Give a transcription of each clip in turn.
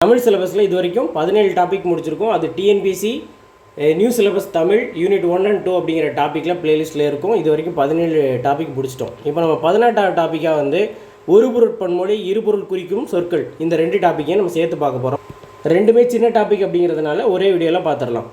தமிழ் சிலபஸில் இது வரைக்கும் 17 டாபிக் முடிச்சிருக்கோம். அது TNPSC new syllabus Tamil unit 1 and 2 அப்படிங்கிற டாப்பிக்கில் பிளேலிஸ்ட்டில் இருக்கும். இது வரைக்கும் 17 டாபிக் முடிச்சிட்டோம். இப்போ நம்ம 18ஆவது டாப்பிக்காக வந்து ஒரு பொருட்பன்மொழி இருபொருள் குறிக்கும் சொற்கள் இந்த 2 டாப்பிக்கையும் நம்ம சேர்த்து பார்க்க போகிறோம். ரெண்டுமே சின்ன டாபிக் அப்படிங்கிறதுனால ஒரே வீடியோவில் பார்த்துடலாம்.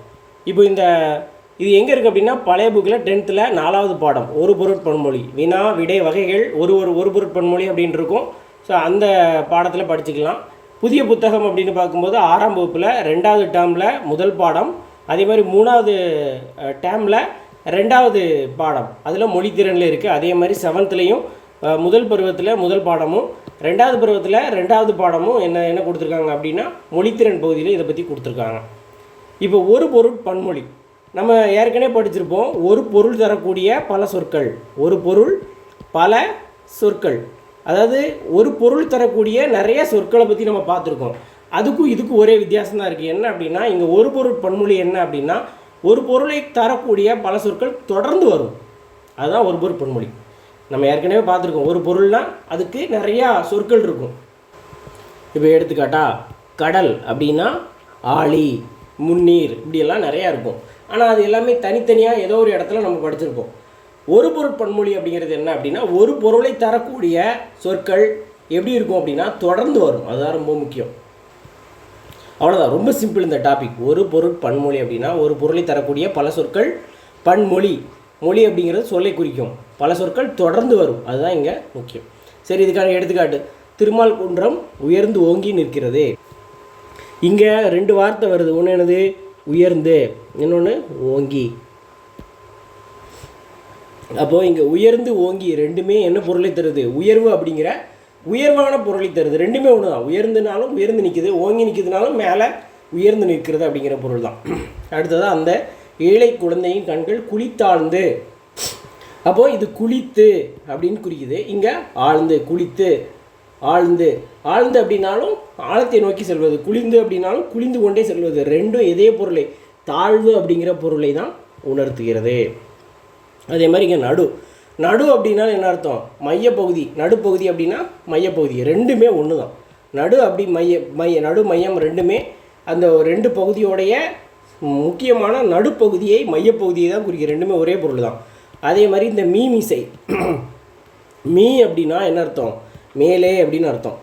இப்போ இது எங்கே இருக்குது அப்படின்னா பழைய புக்கில் 10th 4வது பாடம் ஒரு பொருட்பன்மொழி வினா விடை வகைகள் ஒரு பொருட்பன்மொழி அப்படின்னு இருக்கும். ஸோ அந்த பாடத்தில் படிச்சுக்கலாம். புதிய புத்தகம் அப்படின்னு பார்க்கும்போது 6ஆம் வகுப்பில் 2வது டேர்மில் முதல் பாடம், அதே மாதிரி 3வது டேர்மில் 2வது பாடம் அதில் மொழித்திறனில் இருக்குது. அதே மாதிரி 7th முதல் பருவத்தில் முதல் பாடமும் 2வது பருவத்தில் 2வது பாடமும் என்ன கொடுத்துருக்காங்க அப்படின்னா மொழித்திறன் பகுதியில் இதை பற்றி கொடுத்துருக்காங்க. இப்போ ஒரு பொருட்பன்மொழி நம்ம ஏற்கனவே படிச்சிருப்போம். ஒரு பொருள் தரக்கூடிய பல சொற்கள், ஒரு பொருள் பல சொற்கள், அதாவது ஒரு பொருள் தரக்கூடிய நிறைய சொற்களை பற்றி நம்ம பார்த்துருக்கோம். அதுக்கும் இதுக்கும் ஒரே வித்தியாசம் தான் இருக்குது. என்ன அப்படின்னா இங்கே ஒரு பொருட்பன்மொழி என்ன அப்படின்னா ஒரு பொருளை தரக்கூடிய பல சொற்கள் தொடர்ந்து வரும். அதுதான் ஒரு பொருட்பன்மொழி. நம்ம ஏற்கனவே பார்த்துருக்கோம். ஒரு பொருள்னால் அதுக்கு நிறையா சொற்கள் இருக்கும். இப்போ எடுத்துக்காட்டா கடல் அப்படின்னா ஆழி, முன்னீர், இப்படியெல்லாம் நிறையா இருக்கும். ஆனால் அது எல்லாமே தனித்தனியாக ஏதோ ஒரு இடத்துல நம்ம படிச்சிருப்போம். ஒரு பொருட்பன்மொழி அப்படிங்கிறது என்ன அப்படின்னா ஒரு பொருளை தரக்கூடிய சொற்கள் எப்படி இருக்கும் அப்படின்னா தொடர்ந்து வரும். அதுதான் ரொம்ப முக்கியம். அவ்வளோதான், ரொம்ப சிம்பிள் இந்த டாபிக். ஒரு பொருட்பன்மொழி அப்படின்னா ஒரு பொருளை தரக்கூடிய பல சொற்கள் பன்மொழி. மொழி அப்படிங்கிறது சொல்லை குறிக்கும். பல சொற்கள் தொடர்ந்து வரும். அதுதான் இங்கே முக்கியம். சரி, இதுக்கான எடுத்துக்காட்டு திருமால் குன்றம் உயர்ந்து ஓங்கி நிற்கிறது. இங்கே 2 வார்த்தை வருது. ஒன்று என்னது உயர்ந்து, இன்னொன்று ஓங்கி. அப்போது இங்கே உயர்ந்து ஓங்கி ரெண்டுமே என்ன பொருளை தருது? உயர்வு அப்படிங்கிற உயர்வான பொருளை தருது. ரெண்டுமே ஒன்று தான். உயர்ந்துனாலும் உயர்ந்து நிற்குது, ஓங்கி நிற்குதுனாலும் மேலே உயர்ந்து நிற்கிறது அப்படிங்கிற பொருள் தான். அடுத்ததாக அந்த ஏழை குழந்தையின் கண்கள் குளித்தாழ்ந்து. அப்போது இது குளித்து அப்படின்னு குறிக்குது. இங்கே ஆழ்ந்து, குளித்து ஆழ்ந்து. ஆழ்ந்து அப்படின்னாலும் ஆழத்தை நோக்கி செல்வது, குளிந்து அப்படின்னாலும் குளிந்து கொண்டே செல்வது. ரெண்டும் இதே பொருளை தாழ்வு அப்படிங்கிற பொருளை தான் உணர்த்துகிறது. அதே மாதிரி இங்கே நடு அப்படின்னா என்ன அர்த்தம்? மையப்பகுதி. நடுப்பகுதி அப்படின்னா மையப்பகுதி. ரெண்டுமே ஒன்று தான். நடு அப்படி நடு மையம் ரெண்டுமே அந்த 2 பகுதியோடைய முக்கியமான நடுப்பகுதியை மையப்பகுதியை தான் குறிக்கும். ரெண்டுமே ஒரே பொருள் தான். அதே மாதிரி இந்த மிசை மீ அப்படின்னா என்ன அர்த்தம்? மேலே அப்படின்னு அர்த்தம்.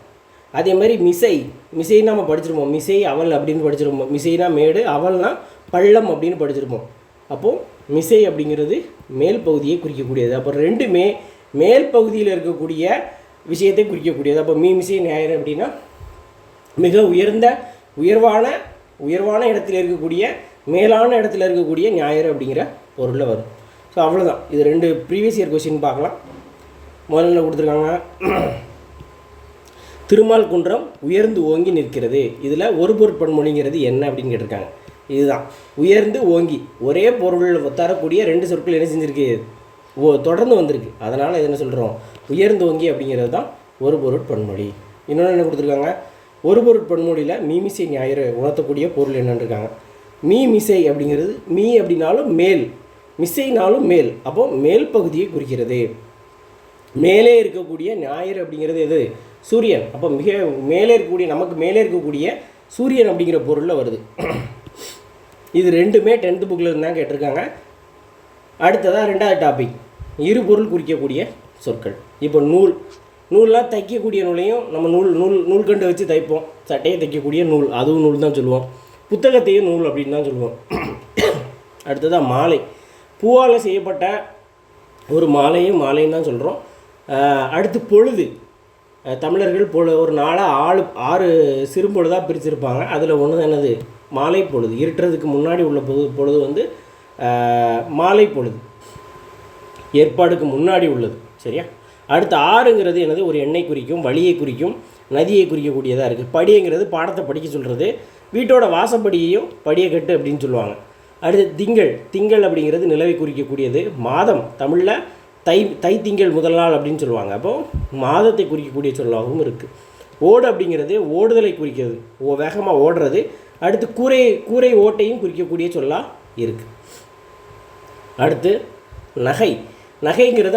அதே மாதிரி மிசைன்னா நம்ம படிச்சிருப்போம். மிசை அவல் அப்படின்னு படிச்சிருப்போம். மிசைனா மேடு, அவல்னா பள்ளம் அப்படின்னு படிச்சிருப்போம். அப்போது மிசை அப்படிங்கிறது மேல் பகுதியை குறிக்கக்கூடியது. அப்போ ரெண்டுமே மேல் பகுதியில் இருக்கக்கூடிய விஷயத்தை குறிக்கக்கூடியது. அப்போ மிசை ஞாயிறு அப்படின்னா மிக உயர்வான இடத்துல இருக்கக்கூடிய மேலான இடத்துல இருக்கக்கூடிய ஞாயிறு அப்படிங்கிற பொருளில் வரும். ஸோ அவ்வளோதான். இது 2 ப்ரீவியஸ் இயர் கொஸ்டின் பார்க்கலாம். முதல்ல கொடுத்துருக்காங்க திருமால் குன்றம் உயர்ந்து ஓங்கி நிற்கிறது. இதில் ஒரு பொருட்பன்மொழிங்கிறது என்ன அப்படின்னு கேட்டிருக்காங்க. இதுதான் உயர்ந்து ஓங்கி. ஒரே பொருள் தரக்கூடிய 2 சொற்கள் என்ன செஞ்சுருக்கு? தொடர்ந்து வந்திருக்கு. அதனால் இது என்ன சொல்கிறோம்? உயர்ந்து ஓங்கி அப்படிங்கிறது தான் ஒரு பொருட்பன்மொழி. இன்னொன்று என்ன கொடுத்துருக்காங்க? ஒரு பொருட்பன்மொழியில் மீமிசை ஞாயிறு உணர்த்தக்கூடிய பொருள் என்னன்னு இருக்காங்க. மீமிசை அப்படிங்கிறது மீ அப்படின்னாலும் மேல், மிசைனாலும் மேல். அப்போது மேல் பகுதியை குறிக்கிறது. மேலே இருக்கக்கூடிய ஞாயிறு அப்படிங்கிறது எது? சூரியன். அப்போ மிக மேலே இருக்கக்கூடிய, நமக்கு மேலே இருக்கக்கூடிய சூரியன் அப்படிங்கிற பொருளில் வருது. இது ரெண்டுமே 10th புக்கில் இருந்தால் கேட்டிருக்காங்க. அடுத்ததாக 2வது டாபிக் இரு பொருள் குறிக்கக்கூடிய சொற்கள். இப்போ நூல்லாம் தைக்கக்கூடிய நூலையும் நம்ம நூல்கண்டு வச்சு தைப்போம். சட்டையை தைக்கக்கூடிய நூல், அதுவும் நூல் தான் சொல்லுவோம். புத்தகத்தையும் நூல் அப்படின்னு தான் சொல்லுவோம். அடுத்ததாக மாலை, பூவால் செய்யப்பட்ட ஒரு மாலையும் தான் சொல்கிறோம். அடுத்து பொழுது. தமிழர்கள் ஒரு நாளாக 6 சிறுபொழுதாக பிரிச்சிருப்பாங்க. அதில் ஒன்று தான் என்னது? மாலை பொழுது. இருட்டுறதுக்கு முன்னாடி உள்ள பொழுது வந்து மாலை பொழுது, ஏற்பாடுக்கு முன்னாடி உள்ளது. சரியா? அடுத்து ஆறுங்கிறது என்னது? ஒரு எண்ணெய் குறிக்கும், வழியை குறிக்கும், நதியை குறிக்கக்கூடியதாக இருக்குது. படிங்கிறது பாடத்தை படிக்க சொல்கிறது. வீட்டோட வாசப்படியையும் படியக்கட்டு அப்படின்னு சொல்லுவாங்க. அடுத்து திங்கள் அப்படிங்கிறது நிலவை குறிக்கக்கூடியது. மாதம் தமிழில் தை திங்கள் முதல் நாள் அப்படின்னு சொல்லுவாங்க. அப்போது மாதத்தை குறிக்கக்கூடிய சொல்லாகவும் இருக்குது. ஓடு அப்படிங்கிறது ஓடுதலை குறிக்கிறது, வேகமாக ஓடுறது. அடுத்து கூரை ஓட்டையும் குறிக்கக்கூடிய சொல்லாக இருக்குது. அடுத்து நகைங்கிறது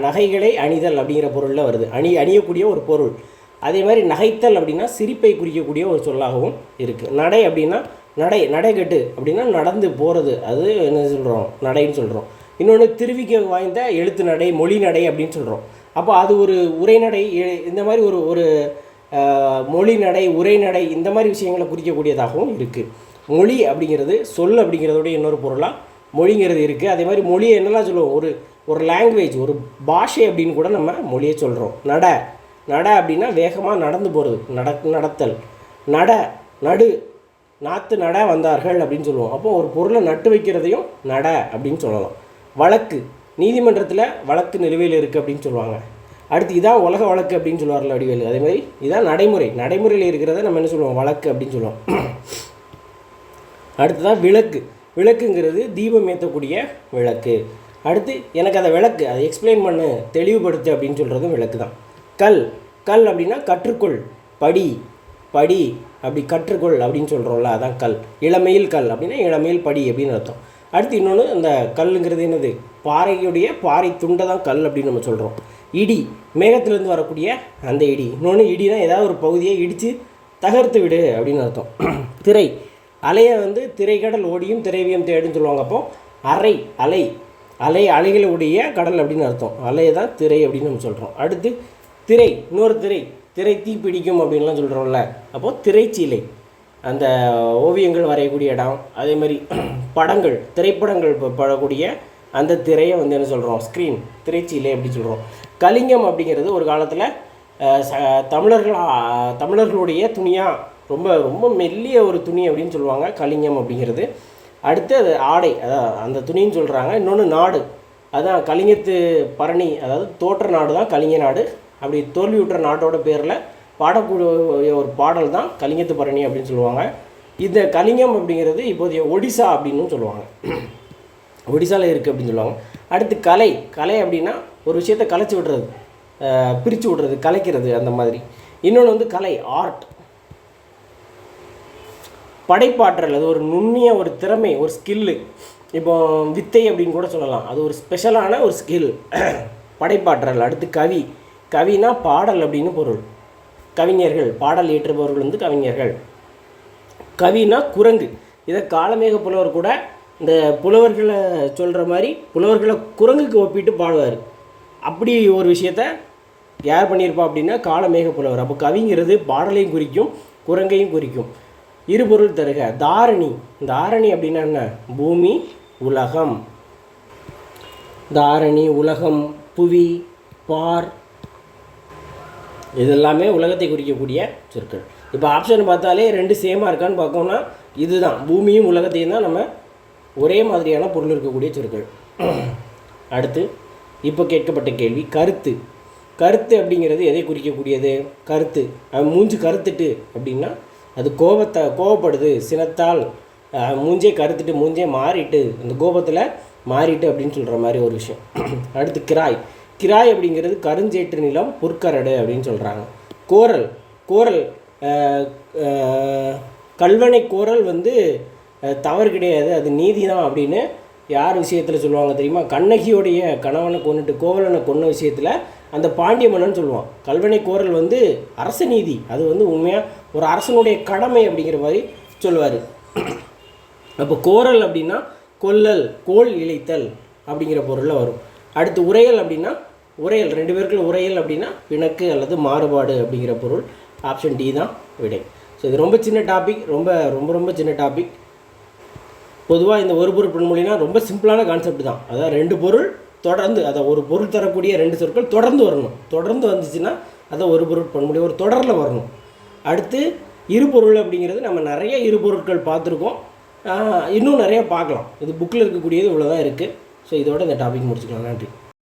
நகைகளை அணிதல் அப்படிங்கிற பொருளில் வருது. அணியக்கூடிய ஒரு பொருள். அதே மாதிரி நகைத்தல் அப்படின்னா சிரிப்பை குறிக்கக்கூடிய ஒரு சொல்லாகவும் இருக்குது. நடை அப்படின்னா நடைகட்டு அப்படின்னா நடந்து போகிறது, அது என்ன சொல்கிறோம், நடைன்னு சொல்கிறோம். இன்னொன்று திருவிக்க வாய்ந்த எழுத்து நடை, மொழி நடை அப்படின்னு சொல்கிறோம். அப்போ அது ஒரு உரைநடை, இந்த மாதிரி ஒரு ஒரு மொழி நடை, உரைநடை, இந்த மாதிரி விஷயங்களை குறிக்கக்கூடியதாகவும் இருக்குது. மொழி அப்படிங்கிறது சொல் அப்படிங்கிறதோட இன்னொரு பொருளாக மொழிங்கிறது இருக்குது. அதே மாதிரி மொழியை என்னெல்லாம் சொல்லுவோம், ஒரு லாங்குவேஜ், ஒரு பாஷை அப்படின்னு கூட நம்ம மொழியை சொல்கிறோம். நட அப்படின்னா வேகமாக நடந்து போகிறது, நடத்தல். நடு நாற்று நட வந்தார்கள் அப்படின்னு சொல்லுவோம். அப்போ ஒரு பொருளை நட்டு வைக்கிறதையும் நட அப்படின்னு சொல்லலாம். வழக்கு, நீதிமன்றத்தில் வழக்கு நிலுவையில் இருக்குது அப்படின்னு சொல்லுவாங்க. அடுத்து இதான் உலக வழக்கு அப்படின்னு சொல்லுவார்ல வடிவேலு, அதே மாதிரி இதான் நடைமுறையில் இருக்கிறத நம்ம என்ன சொல்லுவோம், வழக்கு அப்படின்னு சொல்லுவோம். அடுத்ததான் விளக்குங்கிறது தீபம் ஏற்றக்கூடிய விளக்கு. அடுத்து எனக்கு அதை அதை எக்ஸ்பிளைன் பண்ணு, தெளிவுபடுத்து அப்படின்னு சொல்கிறதும் விளக்கு தான். கல் அப்படின்னா கற்றுக்கொள், படி அப்படி கற்றுக்கொள் அப்படின்னு சொல்கிறோம்ல, அதான் கல். இளமையில் கல் அப்படின்னா இளமையில் படி அப்படின்னு அர்த்தம். அடுத்து இன்னொன்று, அந்த கல்லுங்கிறது என்னது, பாறை துண்டை தான் கல் அப்படின்னு நம்ம சொல்கிறோம். இடி, மேகத்திலேருந்து வரக்கூடிய அந்த இடி. இன்னொன்று, இடினா ஏதாவது ஒரு பகுதியை இடித்து தகர்த்து விடு அப்படின்னு அர்த்தம். திரை, அலையை திரைக்கடல் ஓடியும் திரைவியம் தேடுன்னு சொல்லுவாங்க. அப்போது அலைகளுடைய கடல் அப்படின்னு அர்த்தம். அலையை தான் திரை அப்படின்னு நம்ம சொல்கிறோம். அடுத்து திரை, இன்னொரு திரை தீ பிடிக்கும் அப்படின்லாம் சொல்கிறோம்ல, அப்போது திரைச்சீலை, அந்த ஓவியங்கள் வரையக்கூடிய இடம். அதே மாதிரி திரைப்படங்கள் படக்கூடிய அந்த திரையை என்ன சொல்கிறோம், ஸ்க்ரீன், திரைச்சீலை அப்படி சொல்கிறோம். கலிங்கம் அப்படிங்கிறது ஒரு காலத்தில் தமிழர்களுடைய துணியாக ரொம்ப ரொம்ப மெல்லிய ஒரு துணி அப்படின்னு சொல்லுவாங்க, கலிங்கம் அப்படிங்கிறது. அடுத்து அது ஆடை, அதான் அந்த துணின்னு சொல்கிறாங்க. இன்னொன்று நாடு, அதான் கலிங்கத்து பரணி, அதாவது தோற்ற நாடு தான் கலிங்க நாடு. அப்படி தோல்வியுற்ற நாட்டோட பேரில் பாடக்கூடிய ஒரு பாடல் தான் கலிங்கத்து பரணி அப்படின்னு சொல்லுவாங்க. இந்த கலிங்கம் அப்படிங்கிறது இப்போதைய ஒடிசா அப்படின்னு சொல்லுவாங்க, ஒடிசாவில் இருக்குது அப்படின்னு சொல்லுவாங்க. அடுத்து கலை அப்படின்னா ஒரு விஷயத்தை கலைச்சி விடுறது, பிரித்து விடுறது, கலைக்கிறது, அந்த மாதிரி. இன்னொன்று கலை, ஆர்ட், படைப்பாற்றல், அது ஒரு நுண்ணிய ஒரு திறமை, ஒரு ஸ்கில்லு. இப்போ வித்தை அப்படின்னு கூட சொல்லலாம், அது ஒரு ஸ்பெஷலான ஒரு ஸ்கில், படைப்பாற்றல். அடுத்து கவினா பாடல் அப்படின்னு பொருள். கவிஞர்கள், பாடல் இயற்றுபவர்கள் கவிஞர்கள். கவினா குரங்கு. இதை காலமேக புலவர் கூட இந்த புலவர்களை சொல்கிற மாதிரி புலவர்களை குரங்குக்கு ஒப்பிட்டு பாடுவார். அப்படி ஒரு விஷயத்த யார் பண்ணியிருப்பா அப்படின்னா காலமேக புலவர். அப்போ கவிங்கிறது பாடலையும் குறிக்கும், குரங்கையும் குறிக்கும். இருபொருள் தருக. தாரணி அப்படின்னா என்ன, பூமி, உலகம். தாரணி, உலகம், புவி, பார், இதெல்லாமே உலகத்தை குறிக்கக்கூடிய சொற்கள். இப்போ ஆப்ஷன் பார்த்தாலே ரெண்டு சேமாக இருக்கான்னு பார்க்கோம்னா இதுதான், பூமியும் உலகத்தையும் தான் நம்ம ஒரே மாதிரியான பொருள் இருக்கக்கூடிய சொற்கள். அடுத்து இப்போ கேட்கப்பட்ட கேள்வி, கருத்து அப்படிங்கிறது எதை குறிக்கக்கூடியது? கருத்து, மூஞ்சி கருத்துட்டு அப்படின்னா அது கோபப்படுது, சினத்தால் மூஞ்சே கருத்துட்டு, மூஞ்சே மாறிட்டு, அந்த கோபத்தில் மாறிட்டு அப்படின்னு சொல்கிற மாதிரி ஒரு விஷயம். அடுத்து கிராய் அப்படிங்கிறது கருஞ்சேற்று நிலம், புற்கரடு அப்படின்னு சொல்கிறாங்க. கோரல் கல்வனை கோரல் தவறு கிடையாது, அது நீதி தான் அப்படின்னு யார் விஷயத்தில் சொல்லுவாங்க தெரியுமா? கண்ணகியோடைய கணவனை கொண்டுட்டு கோவலனை கொன்ன விஷயத்தில் அந்த பாண்டிய மன்னன் சொல்லுவான். கல்வனை கோரல் அரச நீதி, அது உண்மையாக ஒரு அரசனுடைய கடமை அப்படிங்கிற மாதிரி சொல்லுவார். அப்போ கோரல் அப்படின்னா கொல்லல், கோல் இழைத்தல் அப்படிங்கிற பொருளில் வரும். அடுத்து உரையல் அப்படின்னா ரெண்டு பேருக்குள்ள உரையல் அப்படின்னா பிணக்கு அல்லது மாறுபாடு அப்படிங்கிற பொருள். ஆப்ஷன் டி தான் விடை. ஸோ இது ரொம்ப சின்ன டாபிக், ரொம்ப ரொம்ப ரொம்ப சின்ன டாபிக். பொதுவாக இந்த ஒரு பொருள் பன்மொழினா ரொம்ப சிம்பிளான கான்செப்ட் தான். அதாவது ரெண்டு பொருள் தொடர்ந்து, அதை ஒரு பொருள் தரக்கூடிய ரெண்டு சொற்கள் தொடர்ந்து வரணும். தொடர்ந்து வந்துச்சுன்னா அதை ஒரு பொருள் பன்மொழி, ஒரு தொடரில் வரணும். அடுத்து இருபொருள் அப்படிங்கிறது நம்ம நிறைய இருபொருட்கள் பார்த்துருக்கோம், இன்னும் நிறையா பார்க்கலாம். இது புக்கில் இருக்கக்கூடியது இவ்வளோ தான் இருக்குது. ஸோ இதோட இந்த டாபிக் முடிச்சுக்கலாம். நன்றி.